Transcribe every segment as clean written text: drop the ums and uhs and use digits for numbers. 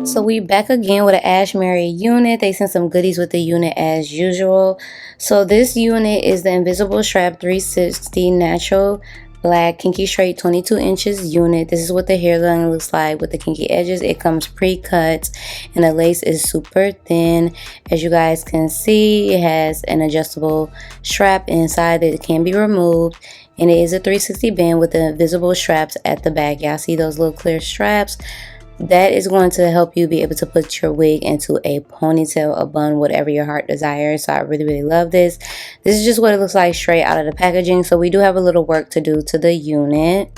So we back again with an Ashimary unit. They sent some goodies with the unit as usual. So this unit is the Invisi-strap 360 natural black kinky straight 22 inches unit. This is what the hairline looks like with the kinky edges. It comes pre-cut and the lace is super thin. As you guys can see, it has an adjustable strap inside that can be removed. And it is a 360 band with the invisible straps at the back. Y'all see those little clear straps? That is going to help you be able to put your wig into a ponytail, a bun, whatever your heart desires. So I really love this. This is just what it looks like straight out of the packaging. So we do have a little work to do to the unit.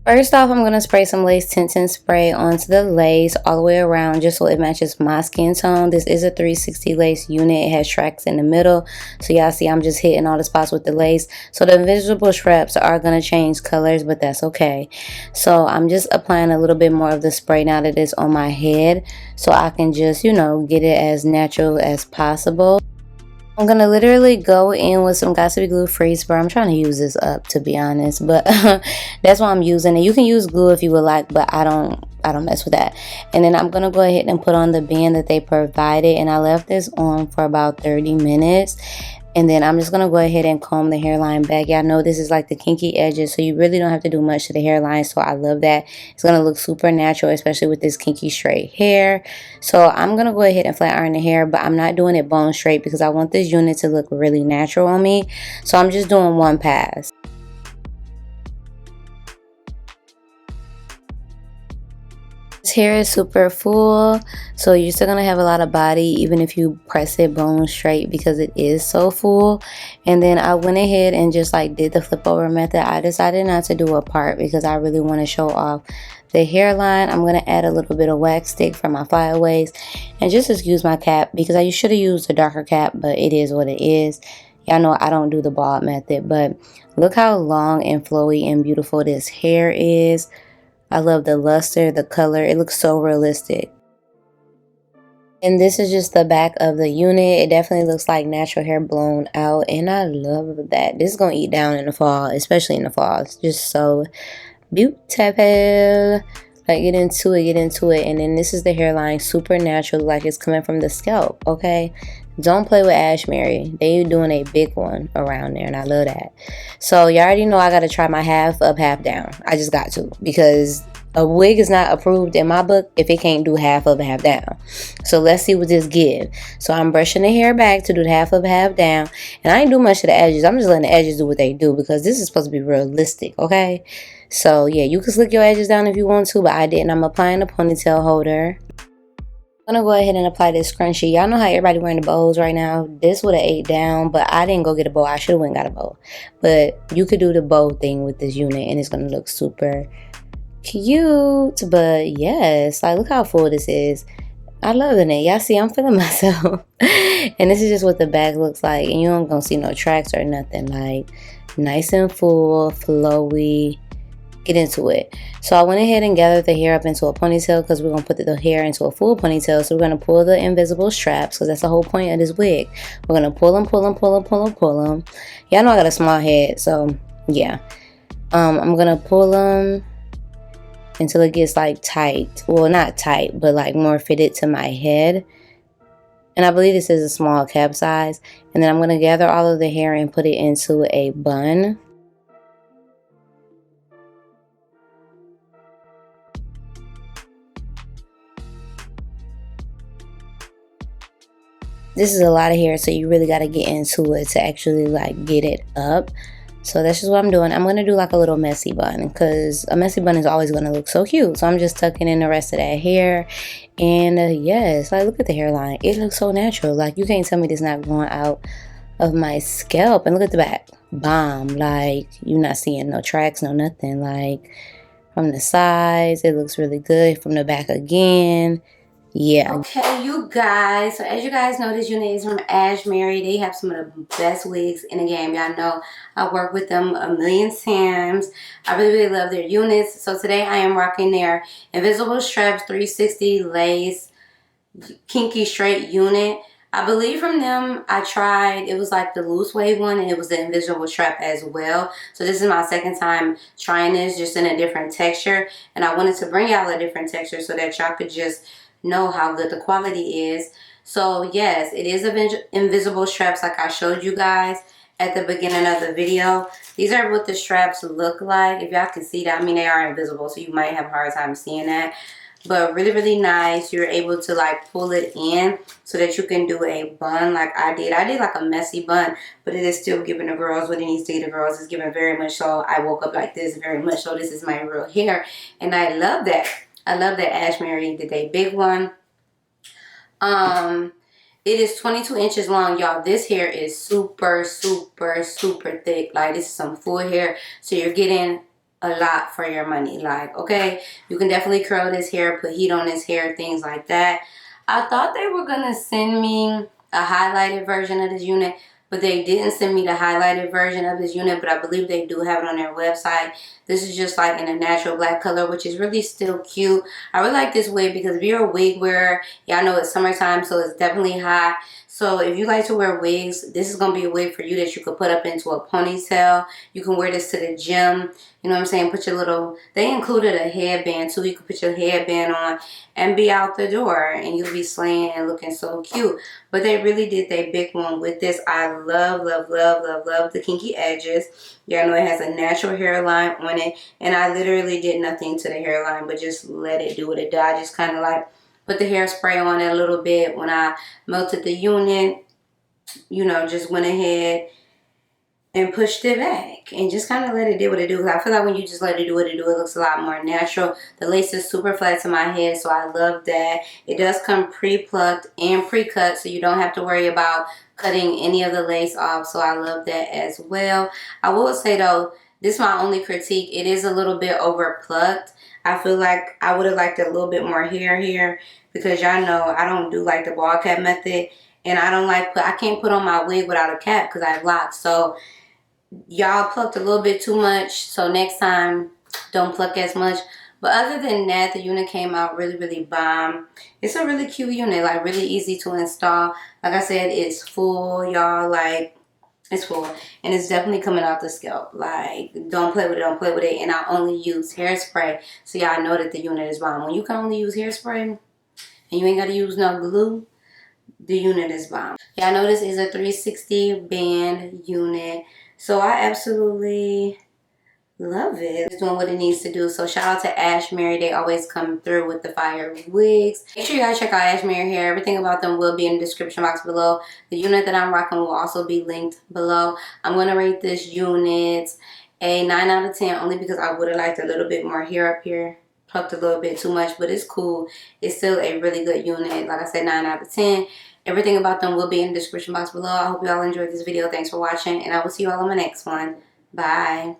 First off, I'm going to spray some lace tinting spray onto the lace all the way around just so it matches my skin tone. This is a 360 lace unit. It has tracks in the middle. So y'all see I'm just hitting all the spots with the lace. So the invisible straps are going to change colors, but that's okay. So I'm just applying a little bit more of the spray now that it's on my head so I can just, you know, get it as natural as possible. I'm going to literally go in with some Gossipy Glue Freeze Spray. I'm trying to use this up, to be honest, but that's why I'm using it. You can use glue if you would like, but I don't mess with that. And then I'm going to go ahead and put on the band that they provided, and I left this on for about 30 minutes. And then I'm just going to go ahead and comb the hairline back. Y'all know this is like the kinky edges, so you really don't have to do much to the hairline. So I love that. It's going to look super natural, especially with this kinky straight hair. So I'm going to go ahead and flat iron the hair, but I'm not doing it bone straight because I want this unit to look really natural on me. So I'm just doing one pass. This hair is super full, so you're still gonna have a lot of body even if you press it bone straight because it is so full. And then I went ahead and just like did the flip over method. I decided not to do a part because I really want to show off the hairline. I'm gonna add a little bit of wax stick for my flyaways, and just excuse my cap because I should have used a darker cap, but it is what it is. Y'all know I don't do the bald method, but look how long and flowy and beautiful this hair is. I love the luster, the color. It looks so realistic. And this is just the back of the unit. It definitely looks like natural hair blown out. And I love that. This is going to eat down in the fall, especially in the fall. It's just so beautiful. Like, get into it, get into it. And then this is the hairline, super natural, like it's coming from the scalp, okay? Don't play with Ashimary. They doing a big one around there, and I love that. So you already know I got to try my half up, half down. I just got to, because a wig is not approved in my book if it can't do half up, half down. So let's see what this give. So I'm brushing the hair back to do the half up, half down. And I ain't do much to the edges. I'm just letting the edges do what they do because this is supposed to be realistic, okay? So yeah, you can slick your edges down if you want to, but I didn't. I'm applying a ponytail holder. I'm gonna go ahead and apply this scrunchie. Y'all know how everybody wearing the bows right now. This would have ate down, but I didn't go get a bow. I should have went and got a bow. But you could do the bow thing with this unit and it's gonna look super cute. But yes, like look how full this is. I loving it. Y'all see I'm feeling myself. And this is just what the back looks like. And you don't gonna see no tracks or nothing. Like nice and full, flowy. Get into it. So I went ahead and gathered the hair up into a ponytail because we're going to put the hair into a full ponytail. So we're going to pull the invisible straps because that's the whole point of this wig. We're going to pull them, pull them, pull them, pull them, pull them. Y'all know I got a small head, so yeah. I'm going to pull them until it gets like tight. Well, not tight, but like more fitted to my head. And I believe this is a small cap size. And then I'm going to gather all of the hair and put it into a bun. This is a lot of hair, so you really got to get into it to actually like get it up. So that's just what I'm doing. I'm going to do like a little messy bun because a messy bun is always going to look so cute. So I'm just tucking in the rest of that hair. And yes, like look at the hairline. It looks so natural. Like you can't tell me this not going out of my scalp. And look at the back. Bomb. Like you're not seeing no tracks, no nothing. Like from the sides, it looks really good. From the back again. Yeah. Okay, you guys. So as you guys know, this unit is from Ashimary. They have some of the best wigs in the game. Y'all know I work with them a million times. I really love their units. So today I am rocking their Invisi-straps 360 lace kinky straight unit. I believe from them I tried, it was like the loose wave one and it was the Invisi-strap as well. So this is my second time trying this, just in a different texture. And I wanted to bring y'all a different texture so that y'all could just know how good the quality is. So yes, it is invisible straps like I showed you guys at the beginning of the video. These are what the straps look like. If y'all can see that, I mean, they are invisible, so you might have a hard time seeing that. But really, really nice. You're able to like pull it in so that you can do a bun like I did. I did like a messy bun, but it is still giving the girls what it needs to give the girls. It's giving very much so. I woke up like this, very much so. This is my real hair, and I love that. I love that Ashimary did a big one. It is 22 inches long, y'all. This hair is super, super, super thick. Like, this is some full hair. So you're getting a lot for your money. Like, okay, you can definitely curl this hair, put heat on this hair, things like that. I thought they were going to send me a highlighted version of this unit, but they didn't send me the highlighted version of this unit, but I believe they do have it on their website. This is just like in a natural black color, which is really still cute. I really like this wig because if you're a wig wearer, y'all know it's summertime, so it's definitely hot. So if you like to wear wigs, this is going to be a wig for you that you could put up into a ponytail. You can wear this to the gym. You know what I'm saying? Put your little, they included a headband too. You can put your headband on and be out the door and you'll be slaying and looking so cute. But they really did their big one with this. I love, love, love, love, love the kinky edges. Y'all know it has a natural hairline on it. And I literally did nothing to the hairline but just let it do what it did. I just kind of like put the hairspray on it a little bit when I melted the unit. You know, just went ahead and pushed it back and just kind of let it do what it do. I feel like when you just let it do what it do, it looks a lot more natural. The lace is super flat to my head, so I love that. It does come pre-plucked and pre-cut, so you don't have to worry about cutting any of the lace off, so I love that as well. I will say though, this is my only critique. It is a little bit over plucked. I feel like I would have liked a little bit more hair here because y'all know I don't do like the ball cap method, and I don't like I can't put on my wig without a cap because I have locks. So y'all plucked a little bit too much, so next time don't pluck as much. But other than that, the unit came out really, really bomb. It's a really cute unit, like really easy to install. Like I said, it's full, y'all. Like, it's full, and it's definitely coming out the scalp. Like, don't play with it, don't play with it. And I only use hairspray, so y'all know that the unit is bomb. When you can only use hairspray and you ain't got to use no glue, the unit is bomb. Y'all know this is a 360 band unit, so I absolutely love it. It's doing what it needs to do. So shout out to Ashimary. They always come through with the fire wigs. Make sure you guys check out Ashimary hair. Everything about them will be in the description box below. The unit that I'm rocking will also be linked below. I'm going to rate this unit a 9 out of 10 only because I would have liked a little bit more hair up here. Plucked a little bit too much, but it's cool. It's still a really good unit. Like I said, 9 out of 10. Everything about them will be in the description box below. I hope you all enjoyed this video. Thanks for watching, and I will see you all on my next one. Bye.